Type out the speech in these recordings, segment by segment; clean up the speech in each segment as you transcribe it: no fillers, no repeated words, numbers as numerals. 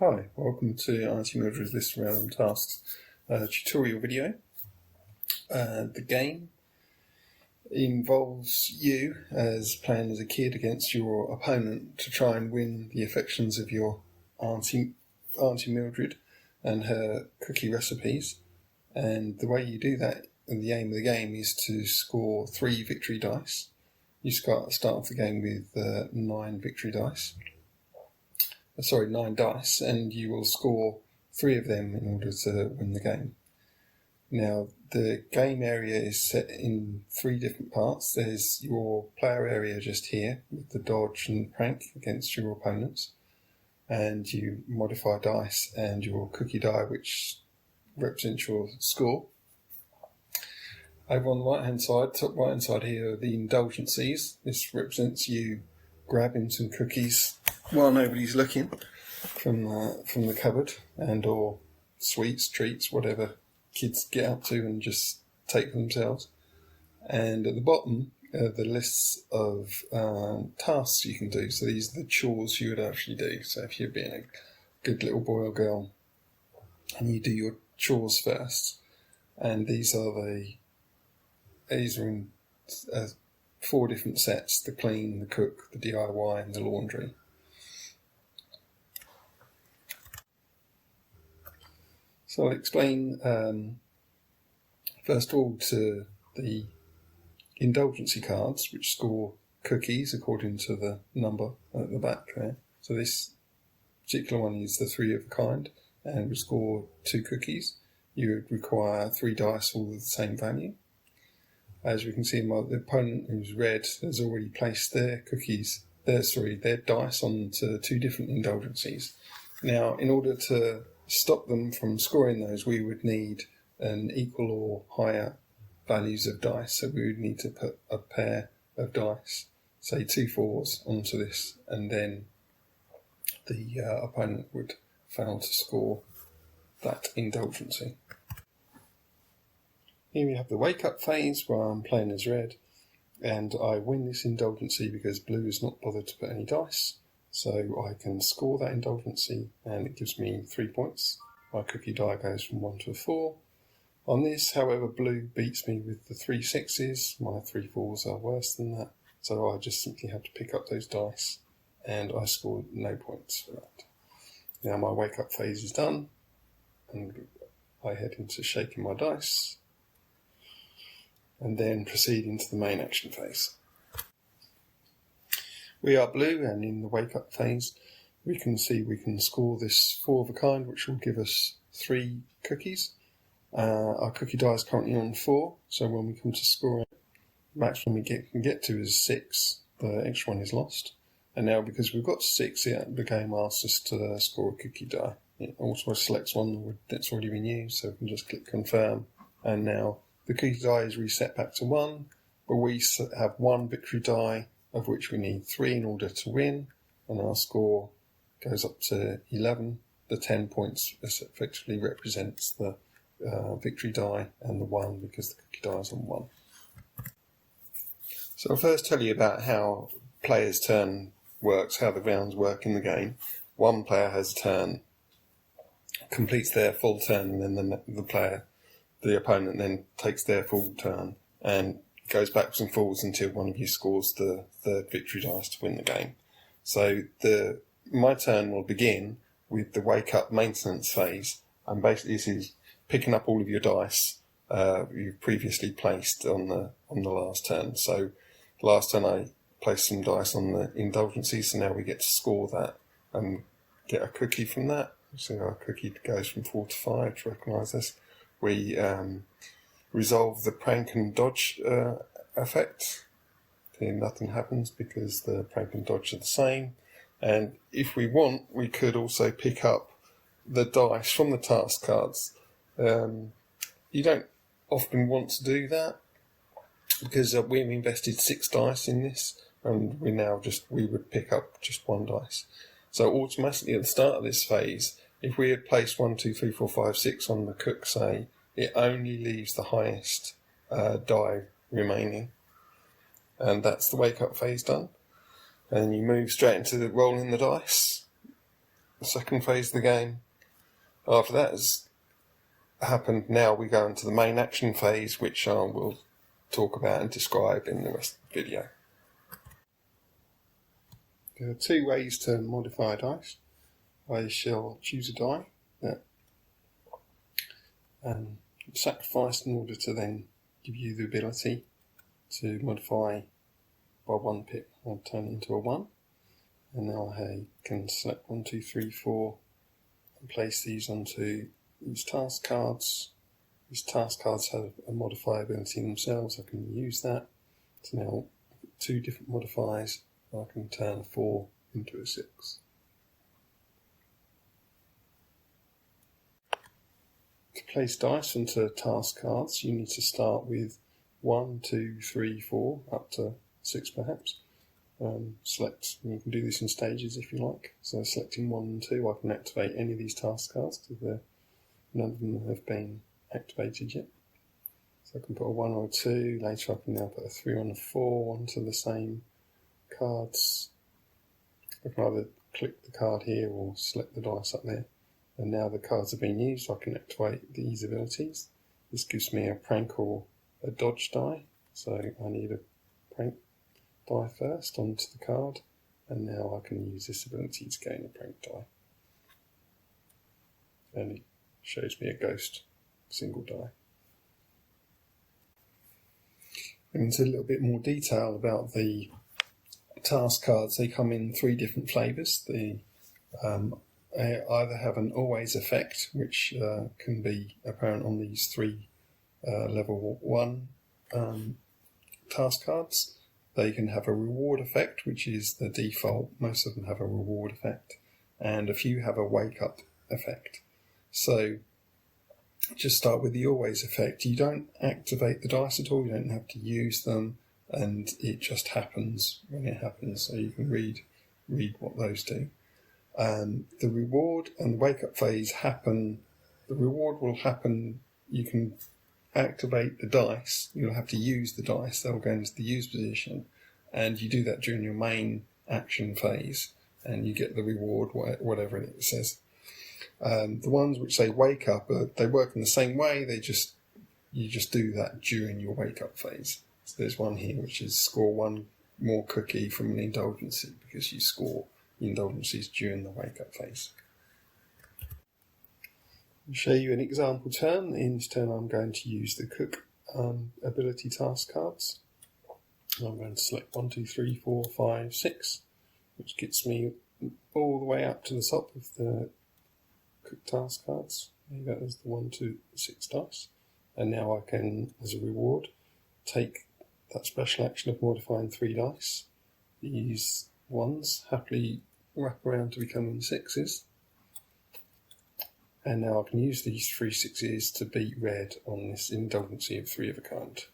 Hi, welcome to Auntie Mildred's List of Random Tasks tutorial video. The game involves you as playing as a kid against your opponent to try and win the affections of your Auntie Mildred and her cookie recipes. And the way you do that, and the aim of the game, is to score 3 victory dice. You start off the game with 9 victory dice. 9 dice, and you will score 3 of them in order to win the game. Now, the game area is set in 3 different parts. There's your player area just here, with the dodge and prank against your opponents, and you modify dice and your cookie die, which represents your score. Over on the right hand side, top right hand side here, are the indulgencies. This represents you grabbing some cookies while nobody's looking from the cupboard, and or sweets, treats, whatever kids get up to and just take for themselves. And at the bottom are the lists of tasks you can do. So these are the chores you would actually do. So if you're being a good little boy or girl and you do your chores first, and these are in 4 different sets: the clean, the cook, the DIY and the laundry. So I'll explain first of all to the indulgency cards, which score cookies according to the number at the back there. So this particular one is the 3 of a kind and will score 2 cookies. You would require 3 dice all of the same value. As we can see, the opponent, who's red, has already placed their dice onto 2 different indulgencies. Now, in order to stop them from scoring those, we would need an equal or higher values of dice. So we would need to put a pair of dice, say 2 4s, onto this, and then the opponent would fail to score that indulgency. Here we have the wake up phase, where I'm playing as red, and I win this indulgency because blue has not bothered to put any dice. So I can score that indulgency and it gives me 3 points. My cookie die goes from 1 to a 4. On this, however, blue beats me with the 3 6s. My 3 4s are worse than that. So I just simply have to pick up those dice and I scored no points for that. Now my wake up phase is done and I head into shaking my dice and then proceed into the main action phase. We are blue, and in the wake up phase we can see we can score this 4 of a kind, which will give us 3 cookies. Our cookie die is currently on 4, so when we come to scoring, the maximum we can get to is 6. The extra one is lost. And now, because we've got 6, the game asks us to score a cookie die. It also selects one that's already been used, so we can just click confirm. And now the cookie die is reset back to 1, but we have 1 victory die, of which we need 3 in order to win, and our score goes up to 11. The 10 points effectively represents the victory die, and the 1 because the cookie die is on 1. So I'll first tell you about how player's turn works, how the rounds work in the game. One player has a turn, completes their full turn, and then the opponent then takes their full turn and goes backwards and forwards until one of you scores the 3rd victory dice to win the game. So my turn will begin with the wake up maintenance phase, and basically this is picking up all of your dice you've previously placed on the last turn. So last turn I placed some dice on the indulgencies, so now we get to score that and get a cookie from that. So our cookie goes from 4 to 5 to recognise this. We resolve the prank and dodge effect. Then nothing happens because the prank and dodge are the same. And if we want, we could also pick up the dice from the task cards. You don't often want to do that because we've invested 6 dice in this, and we would pick up just 1 dice. So automatically at the start of this phase, if we had placed 1, 2, 3, 4, 5, 6 on the cook, say, it only leaves the highest die remaining, and that's the wake up phase done. And you move straight into rolling the dice. the second phase of the game. After that has happened, now we go into the main action phase, which I will talk about and describe in the rest of the video. There are two ways to modify a dice. I shall choose a die that sacrificed in order to then give you the ability to modify by 1 pip or turn it into a 1. And now I can select 1, 2, 3, 4 and place these onto these task cards. These task cards have a modifier ability themselves. I can use that. So now 2 different modifiers. I can turn a 4 into a 6. To place dice onto task cards, you need to start with 1, 2, 3, 4, up to 6 perhaps. Select, you can do this in stages if you like. So selecting 1 and 2, I can activate any of these task cards because none of them have been activated yet. So I can put a 1 or a 2, later I can now put a 3 and a 4 onto the same cards. I can either click the card here or select the dice up there. And now the cards have been used, I can activate these abilities. This gives me a prank or a dodge die. So I need a prank die first onto the card, and now I can use this ability to gain a prank die. And it shows me a ghost single die. Into a little bit more detail about the task cards. They come in 3 different flavours. They either have an always effect, which can be apparent on these 3 level 1 task cards. They can have a reward effect, which is the default. Most of them have a reward effect, and a few have a wake up effect. So just start with the always effect. You don't activate the dice at all, you don't have to use them, and it just happens when it happens. So you can read what those do. The reward and the wake up phase happen. The reward will happen, you can activate the dice, you'll have to use the dice, they'll go into the use position, and you do that during your main action phase, and you get the reward, whatever it says. The ones which say wake up, they work in the same way, you just do that during your wake up phase. So there's one here which is score 1 more cookie from an indulgency, because you score indulgences during the wake up phase. I'll show you an example turn. In this turn I'm going to use the cook ability task cards. I'm going to select 1, 2, 3, 4, 5, 6, which gets me all the way up to the top of the cook task cards. There you go, there's the 1, 2, 6 dice. And now I can, as a reward, take that special action of modifying 3 dice. These ones happily wrap around to becoming 6s. And now I can use these 3 6s to beat red on this indulgency of 3 of a kind.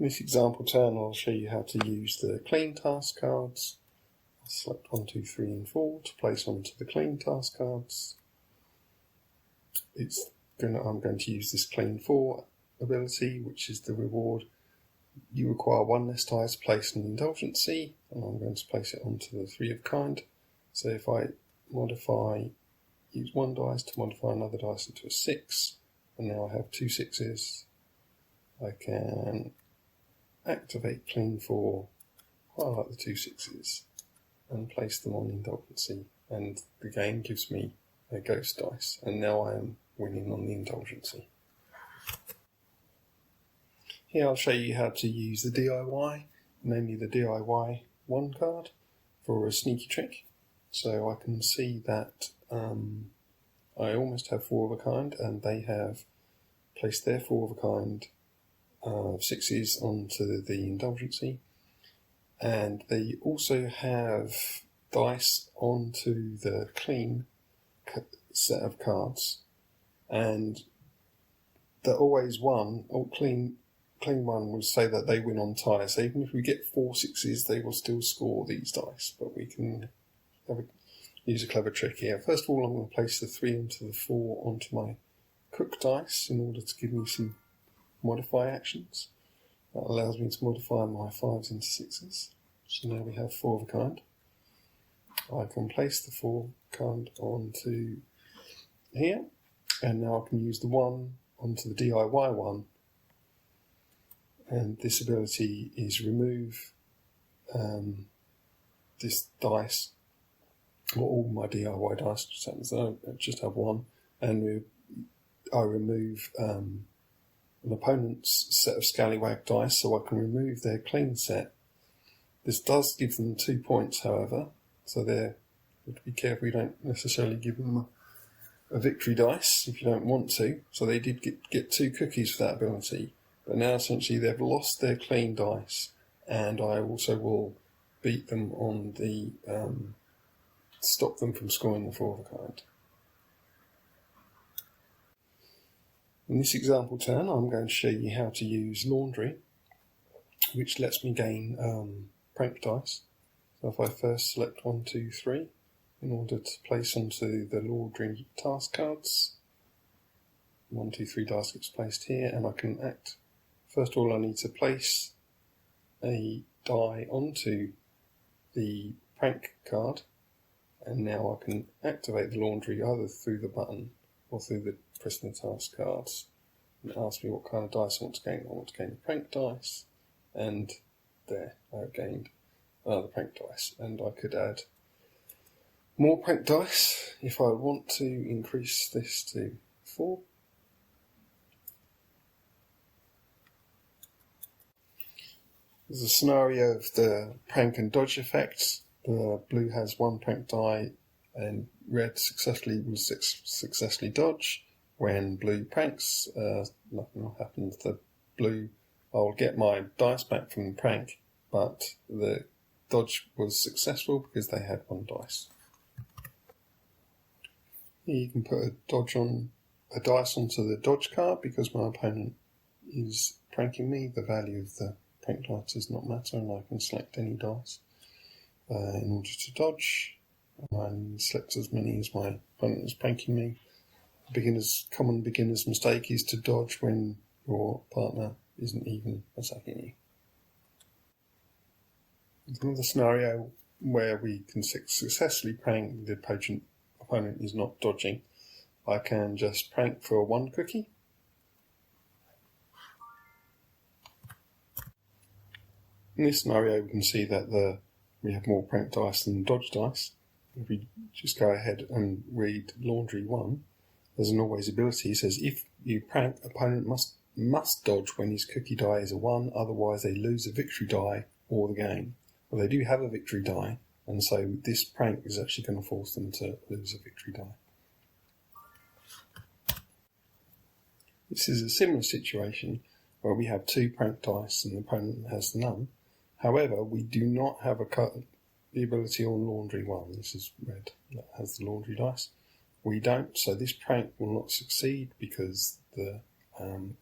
In this example turn I'll show you how to use the clean task cards. I'll select 1, 2, 3 and 4 to place onto the clean task cards. I'm going to use this clean 4 ability, which is the reward. You require 1 less die to place an indulgency, and I'm going to place it onto the 3 of a kind. So if I use 1 dice to modify another dice into a 6, and now I have 2 6s, I can activate clean 4, highlight the 2 6s, and place them on indulgency, and the game gives me a ghost dice, and now I am winning on the indulgency. Here I'll show you how to use the DIY, namely the DIY 1 card, for a sneaky trick. So I can see that I almost have 4 of a kind, and they have placed their 4 of a kind 6s onto the indulgency, and they also have dice onto the clean set of cards, and the always 1 or clean 1 will say that they win on tie. So even if we get 4 6s, they will still score these dice, but we can use a clever trick here. First of all, I'm going to place the 3 into the 4 onto my cook dice in order to give me some modify actions. That allows me to modify my 5s into 6s. So now we have 4 of a kind. I can place the 4 card onto here, and now I can use the 1 onto the DIY one, and this ability is remove this dice, or all my DIY dice, just happens that I just have 1, and I remove an opponent's set of scallywag dice, so I can remove their clean set. This does give them 2 points, however, so you have to be careful you don't necessarily give them a victory dice if you don't want to. So they did get 2 cookies for that ability, but now essentially they've lost their clean dice, and I also will beat them on the stop them from scoring the 4 kind. In this example turn, I'm going to show you how to use laundry, which lets me gain prank dice. So if I first select 1, 2, 3, in order to place onto the laundry task cards, 1, 2, 3 dice gets placed here, and I can act. First of all, I need to place a die onto the prank card, and now I can activate the laundry either through the button or through the pressing the task cards. And it asks me what kind of dice I want to gain. I want to gain the prank dice, and there I've gained the prank dice, and I could add more prank dice if I want to increase this to 4. There's a scenario of the prank and dodge effects. The blue has 1 prank die and red will successfully dodge. When blue pranks, nothing happens. The blue, I'll get my dice back from the prank, but the dodge was successful because they had 1 dice. Here you can put a dice onto the dodge card because my opponent is pranking me. The value of the prank dice does not matter, and I can select any dice in order to dodge. I select as many as my opponent is pranking me. Common beginner's mistake is to dodge when your partner isn't even attacking you. There's another scenario where we can successfully prank the opponent is not dodging. I can just prank for 1 cookie. In this scenario, we can see that we have more prank dice than dodge dice. If we just go ahead and read laundry 1, there's an always ability. It says if you prank, opponent must dodge when his cookie die is a 1, otherwise they lose a victory die or the game. Well, they do have a victory die, and so this prank is actually going to force them to lose a victory die. This is a similar situation where we have 2 prank dice and the opponent has none. However, we do not have the ability on laundry 1. This is red that has the laundry dice. We don't, so this prank will not succeed because the opponent's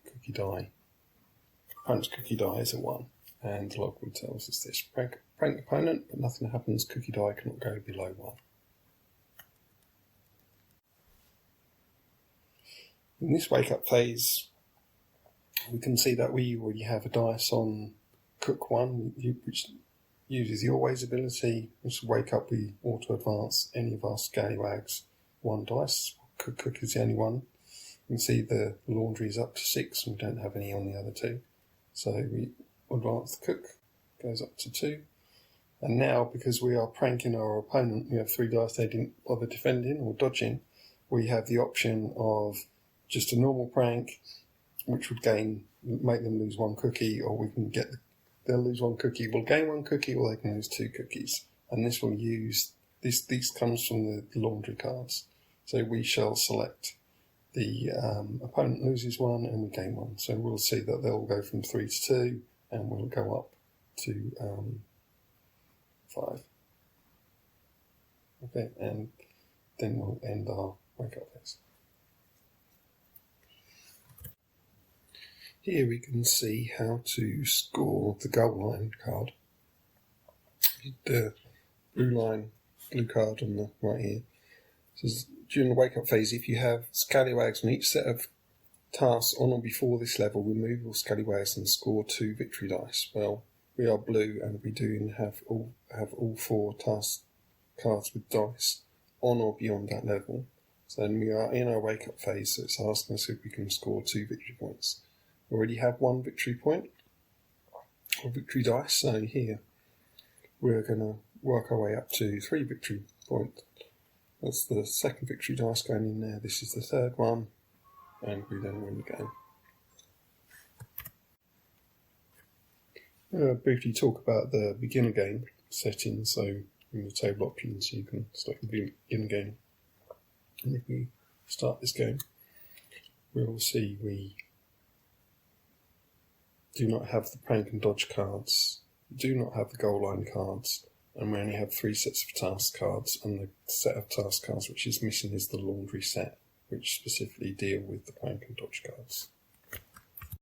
cookie die is a 1, and the log will tell us it's this prank opponent, but nothing happens. Cookie die cannot go below 1. In this wake up phase, we can see that we already have a dice on cook 1, which uses the always ability. Which wake up, we auto advance any of our scallywags 1 dice. Cook is the only one. You can see the laundry is up to 6, and we don't have any on the other 2. So we advance the cook, goes up to 2. And now, because we are pranking our opponent, we have 3 dice they didn't bother defending or dodging. We have the option of just a normal prank, which would make them lose 1 cookie, or we can they'll lose 1 cookie, we'll gain 1 cookie, or they can lose 2 cookies. And this will use, this comes from the laundry cards. So we shall select the opponent loses 1 and we gain 1. So we'll see that they'll go from 3 to 2, and we'll go up to 5. Okay, and then we'll end our wake up phase. Here we can see how to score the goal line card. The blue card on the right here. So during the wake up phase, if you have scallywags on each set of tasks on or before this level, remove all scallywags and score 2 victory dice. Well, we are blue and we do have all 4 tasks cards with dice on or beyond that level. So then we are in our wake-up phase, so it's asking us if we can score 2 victory points. We already have 1 victory point, or victory dice, so here we're going to work our way up to 3 victory points. That's the second victory dice going in there, this is the third one, and we then win the game. Briefly talk about the beginner game settings, so in the table options you can start the beginner game. And if we start this game, we'll see we do not have the prank and dodge cards, do not have the goal line cards, and we only have 3 sets of task cards, and the set of task cards which is missing is the laundry set, which specifically deal with the prank and dodge cards.